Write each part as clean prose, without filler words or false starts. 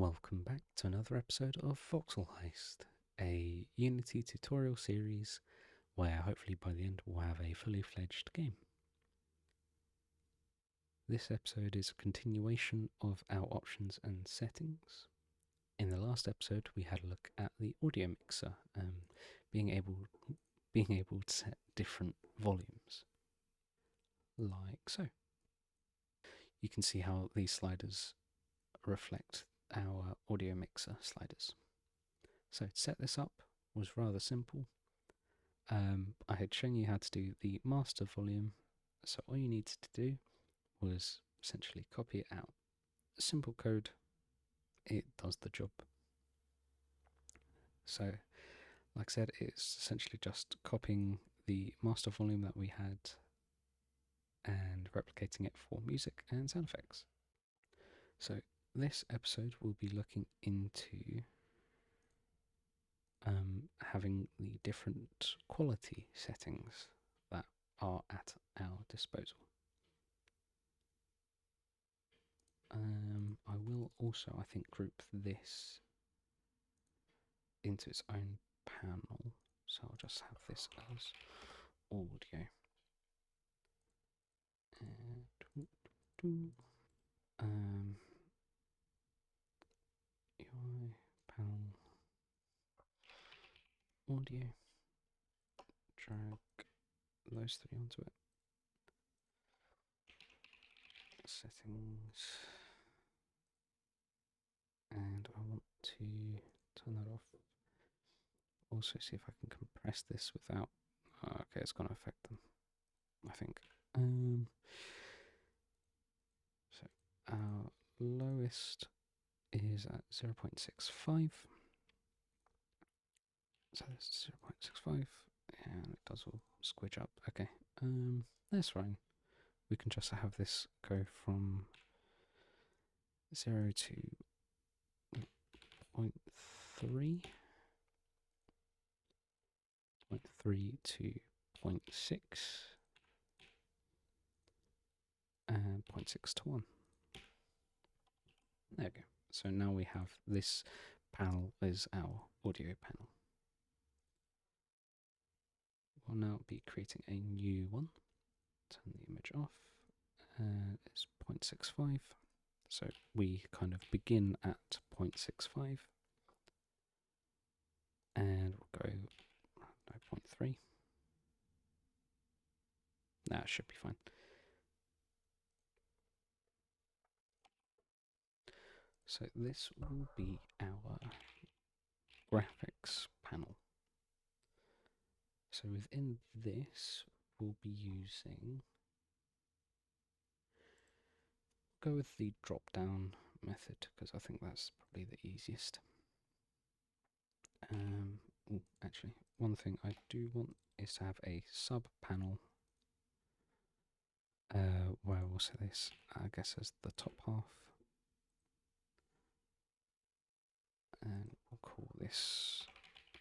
Welcome back to another episode of Voxel Heist, a Unity tutorial series where hopefully by the end we'll have a fully fledged game. This episode is a continuation of our options and settings. In the last episode we had a look at the audio mixer, being able to set different volumes, like so. You can see how these sliders reflect our audio mixer sliders. So to set this up was rather simple. I had shown you how to do the master volume, so all you needed to do was essentially copy it out. Simple code, it does the job. So, like I said, it's essentially just copying the master volume that we had and replicating it for music and sound effects. So this episode will be looking into having the different quality settings that are at our disposal. I will also, I think, group this into its own panel, so I'll just have this as audio. And UI panel audio, drag those three onto it. Settings, and I want to turn that off. Also see if I can compress this without, okay, it's going to affect them, I think. So our lowest is at 0.65. So that's 0.65, and it does all squidge up. Okay, that's fine. We can just have this go from 0 to 0.3, 0.3 to 0.6, and 0.6 to 1. There we go. So now we have this panel is our audio panel. We'll now be creating a new one. Turn the image off. It's 0.65. So we kind of begin at 0.65. And we'll go 0.3. That should be fine. So this will be our graphics panel. So within this, we'll be using, go with the drop-down method, because I think that's probably the easiest. Actually, one thing I do want is to have a sub-panel where we'll set this, I guess, as the top half. And we'll call this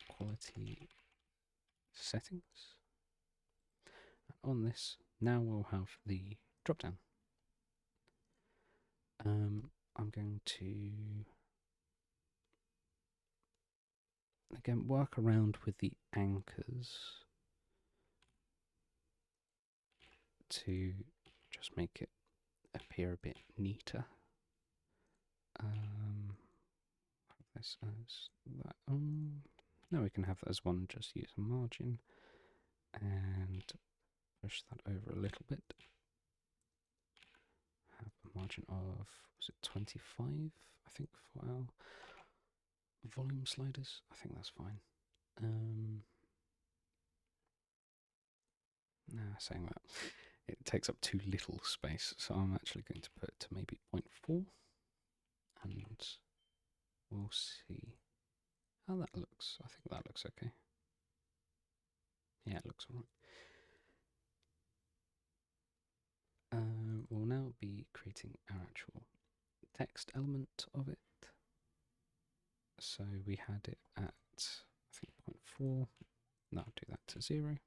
quality settings. And on this, now we'll have the drop down. I'm going to again work around with the anchors to just make it appear a bit neater. This as that. Now we can have that as one, just use a margin and push that over a little bit. Have a margin of, was it 25? I think for our volume sliders. I think that's fine. Saying that, it takes up too little space, so I'm actually going to put it to maybe 0.4, and we'll see how that looks. I think that looks okay. Yeah, it looks alright. We'll now be creating our actual text element of it. So we had it at, I think, 0.4. Now I'll do that to 0.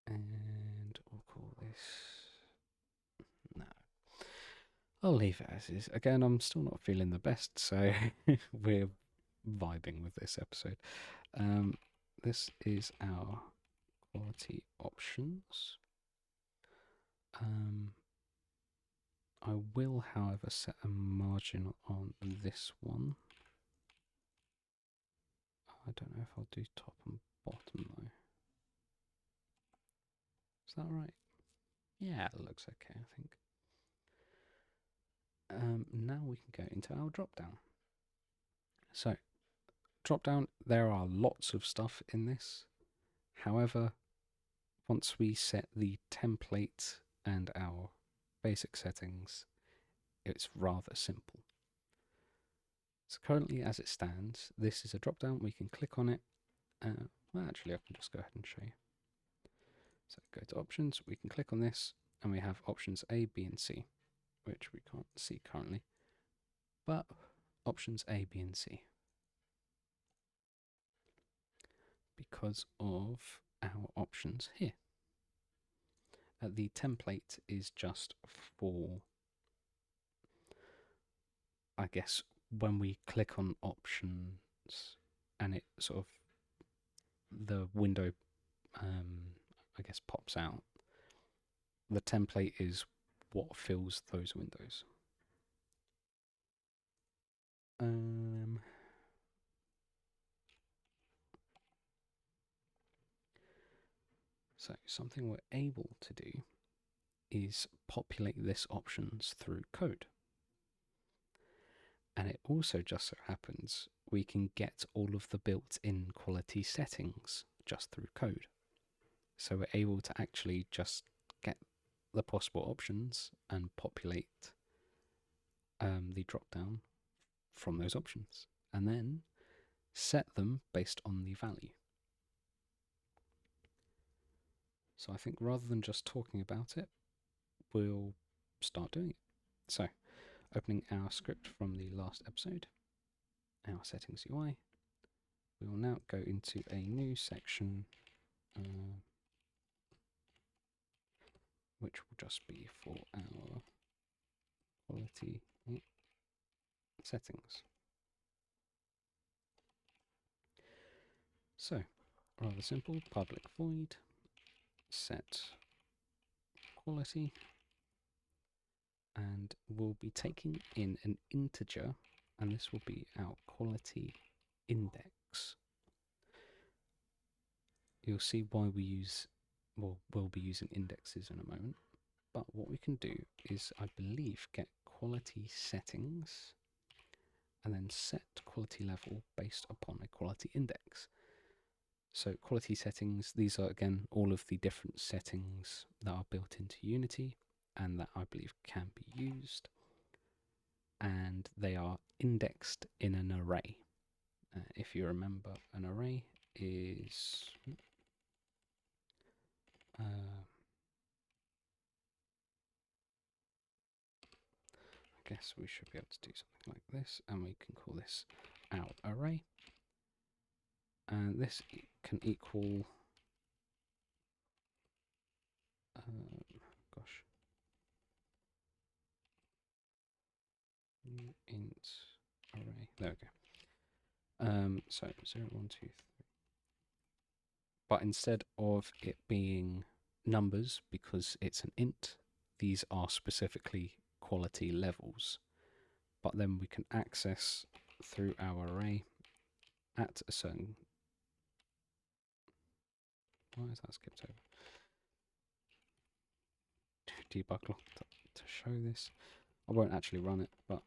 And we'll call this, no. I'll leave it as is. Again, I'm still not feeling the best, so we're vibing with this episode. This is our quality options. I will, however, set a margin on this one. I don't know if I'll do top and bottom though. Is that right? Yeah, it looks okay, I think. Now we can go into our drop down. So, drop down, there are lots of stuff in this. However, once we set the template and our basic settings, it's rather simple. So currently, as it stands, this is a drop down. We can click on it. Well, actually, I can just go ahead and show you. So go to options, we can click on this, and we have options A, B, and C, which we can't see currently, but options A, B, and C. Because of our options here. The template is just for, I guess, when we click on options and it sort of, the window, I guess, pops out. The template is what fills those windows. So something we're able to do is populate this options through code. And it also just so happens we can get all of the built-in quality settings just through code. So we're able to actually just get the possible options and populate the drop-down from those options, and then set them based on the value. So I think rather than just talking about it, we'll start doing it. So, opening our script from the last episode, our settings UI, we will now go into a new section, which will just be for our quality settings. So, rather simple, public void, set quality, and we'll be taking in an integer, and this will be our quality index. You'll see why we use, well, we'll be using indexes in a moment, but what we can do is, I believe, get quality settings and then set quality level based upon a quality index. So quality settings, these are again all of the different settings that are built into Unity and that I believe can be used, and they are indexed in an array. If you remember, an array is I guess we should be able to do something like this, and we can call this our array, and this can equal gosh, int array, there we go. So 0, 1, 2, 3. But instead of it being numbers, because it's an int, these are specifically quality levels. But then we can access through our array at a certain... Why is that skipped over? Debug log to show this. I won't actually run it, but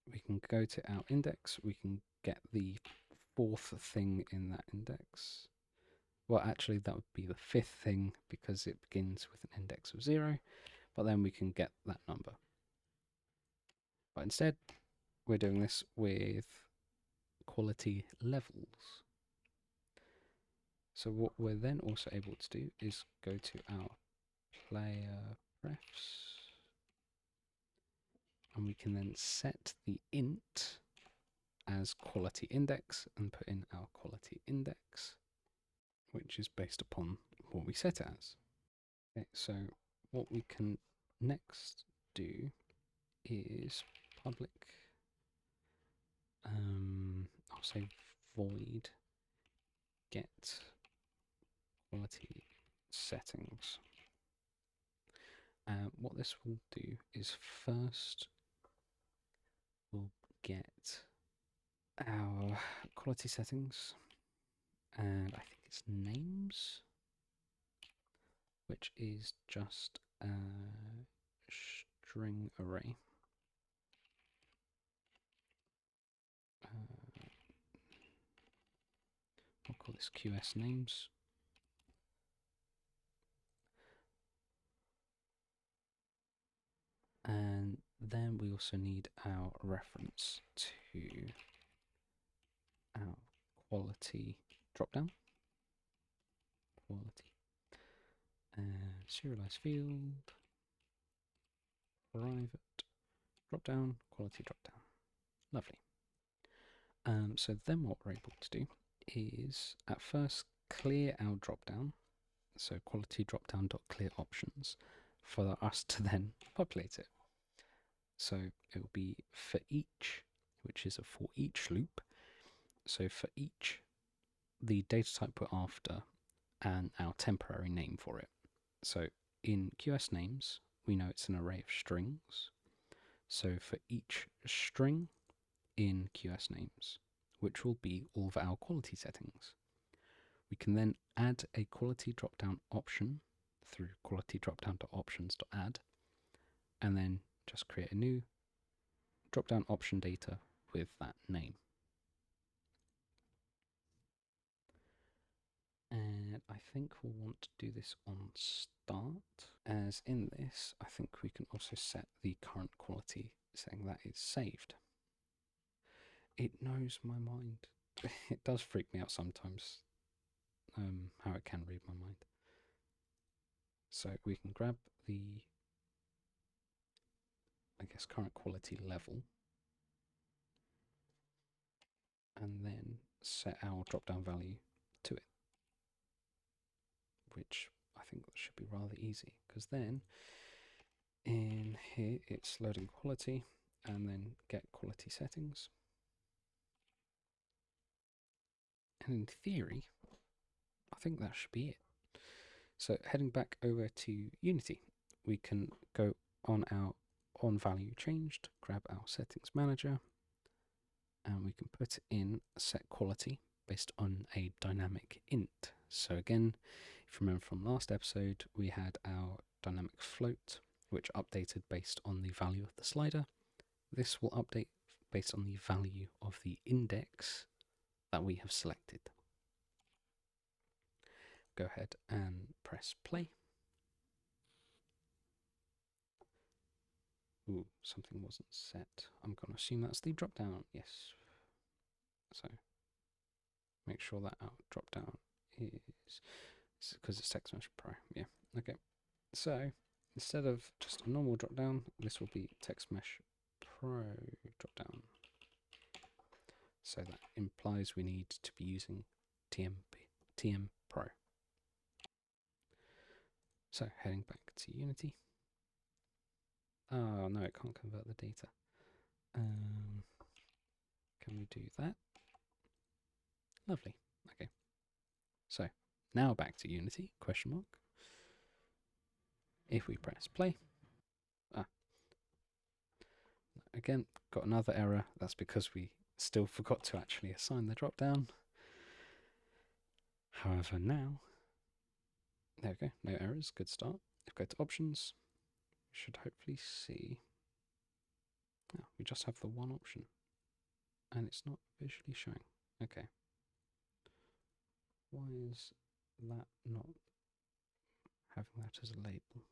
we can go to our index. We can get the fourth thing in that index. Well, actually, that would be the fifth thing because it begins with an index of 0, but then we can get that number. But instead, we're doing this with quality levels. So what we're then also able to do is go to our player refs, and we can then set the int as quality index and put in our quality index, which is based upon what we set it as. Okay, so what we can next do is public, I'll say void get quality settings. What this will do is first we'll get our quality settings, and I think it's names, which is just a string array. I'll call this QS names. And then we also need our reference to our quality dropdown. Quality. Serialize field. Private dropdown. Quality dropdown. Lovely. So then what we're able to do is at first clear our dropdown. So quality dropdown.clear options for us to then populate it. So it will be for each, which is a for each loop. So for each, the data type we're after and our temporary name for it. So in QS names, we know it's an array of strings. So for each string in QS names, which will be all of our quality settings, we can then add a quality dropdown option through quality dropdown.options.add, and then just create a new dropdown option data with that name. And I think we'll want to do this on start, as in this, I think we can also set the current quality saying that it's saved. It knows my mind. It does freak me out sometimes, how it can read my mind. So we can grab the, I guess, current quality level, and then set our drop-down value to it, which I think should be rather easy, because then in here it's loading quality and then get quality settings. And in theory, I think that should be it. So heading back over to Unity, we can go on our on value changed, grab our settings manager, and we can put in set quality based on a dynamic int. So again, if you remember from last episode, we had our dynamic float, which updated based on the value of the slider. This will update based on the value of the index that we have selected. Go ahead and press play. Ooh, something wasn't set. I'm going to assume that's the drop down. Yes. So make sure that our drop down is because it's text mesh pro. Yeah. Okay. So instead of just a normal drop down, this will be text mesh pro drop down. So that implies we need to be using TM Pro. So heading back to Unity. Oh no, it can't convert the data. Can we do that? Lovely. Okay. So now back to Unity, question mark. If we press play. Again, got another error. That's because we still forgot to actually assign the drop down. However, now, there we go, no errors, good start. If we go to options, we should hopefully see, oh, we just have the one option and it's not visually showing. Okay. Why is that not having that as a label?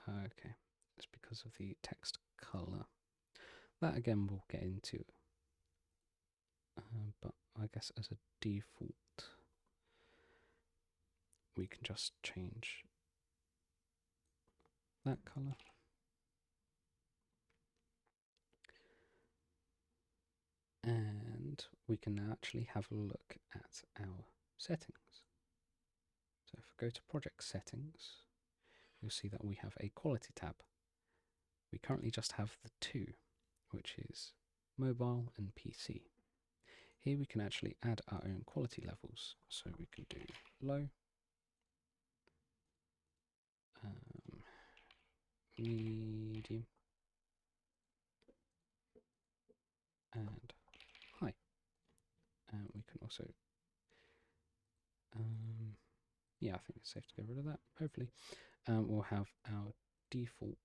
Okay, it's because of the text color. That again we'll get into, but I guess as a default, we can just change that color. And we can now actually have a look at our settings. So if we go to project settings, you'll see that we have a quality tab. We currently just have the two, which is mobile and PC. Here we can actually add our own quality levels. So we can do low, medium, and high. We can also, yeah, I think it's safe to get rid of that, hopefully. We'll have our default,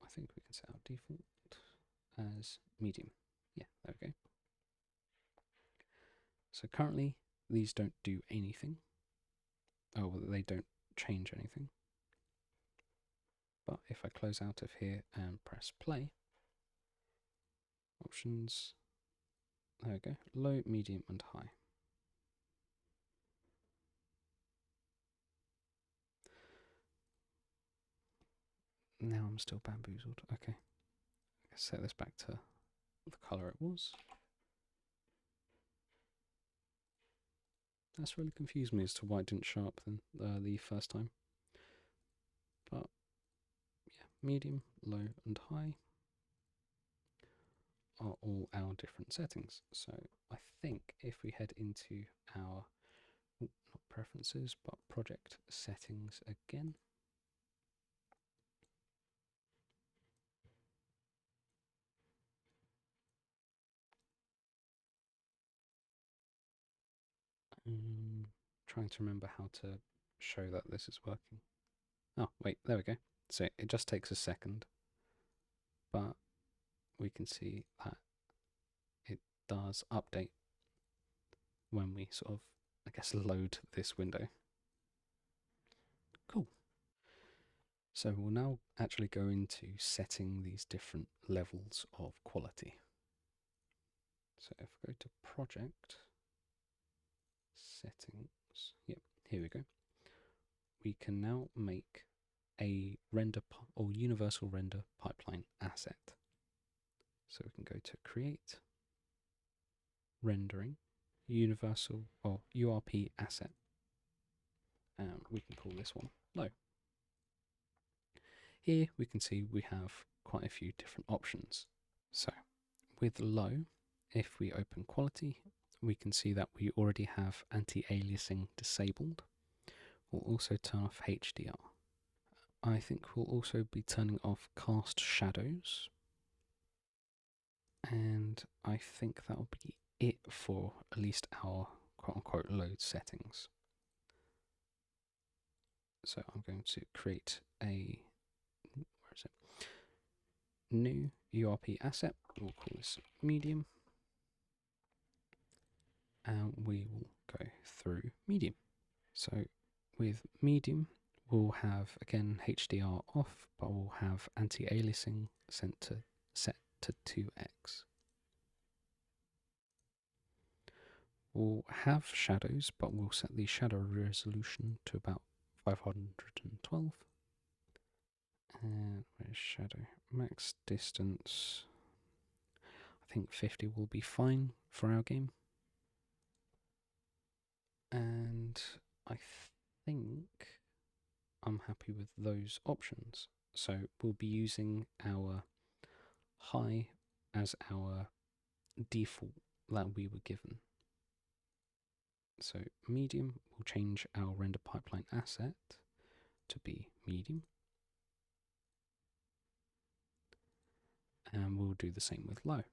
I think we can set our default as medium. Yeah, there we go. So currently, these don't do anything. Oh, well, they don't change anything. But if I close out of here and press play, options, there we go, low, medium, and high. Now I'm still bamboozled. Okay, let's set this back to the colour it was. That's really confused me as to why it didn't show up then, the first time. But yeah, medium, low, and high are all our different settings. So I think if we head into our, not preferences, but project settings again, trying to remember how to show that this is working. Oh, wait, there we go. So it just takes a second, but we can see that it does update when we sort of, I guess, load this window. Cool. So we'll now actually go into setting these different levels of quality. So if we go to project settings, yep, here we go. We can now make a render or universal render pipeline asset. So we can go to create, rendering, universal or URP asset. We can call this one low. Here we can see we have quite a few different options. So with low, if we open quality, we can see that we already have anti-aliasing disabled. We'll also turn off HDR. I think we'll also be turning off cast shadows. And I think that'll be it for at least our quote-unquote load settings. So I'm going to create a, where is it? New URP asset. We'll call this medium. And we will go through medium. So with medium, we'll have again HDR off, but we'll have anti-aliasing set to 2x. We'll have shadows, but we'll set the shadow resolution to about 512. And where's shadow? Max distance. I think 50 will be fine for our game. And I think I'm happy with those options. So we'll be using our high as our default that we were given. So medium will change our render pipeline asset to be medium. And we'll do the same with low.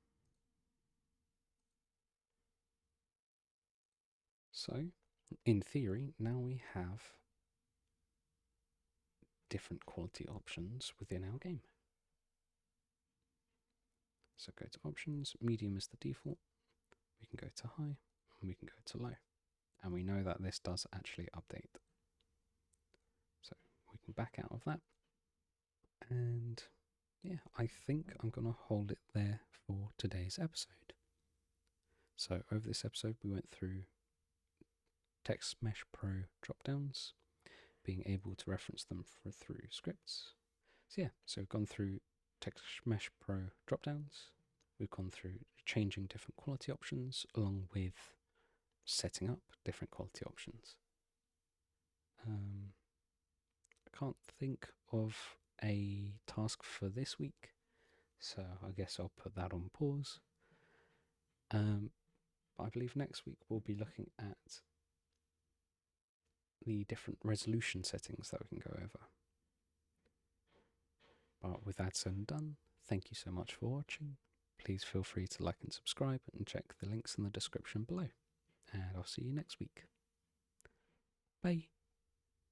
So in theory, now we have different quality options within our game. So go to options, medium is the default, we can go to high, and we can go to low. And we know that this does actually update. So we can back out of that. And yeah, I think I'm going to hold it there for today's episode. So over this episode, we went through Text Mesh Pro dropdowns, being able to reference them through scripts. So yeah, so we've gone through Text Mesh Pro dropdowns. We've gone through changing different quality options along with setting up different quality options. I can't think of a task for this week, so I guess I'll put that on pause. But I believe next week we'll be looking at the different resolution settings that we can go over. But with that said and done, thank you so much for watching. Please feel free to like and subscribe and check the links in the description below. And I'll see you next week. Bye.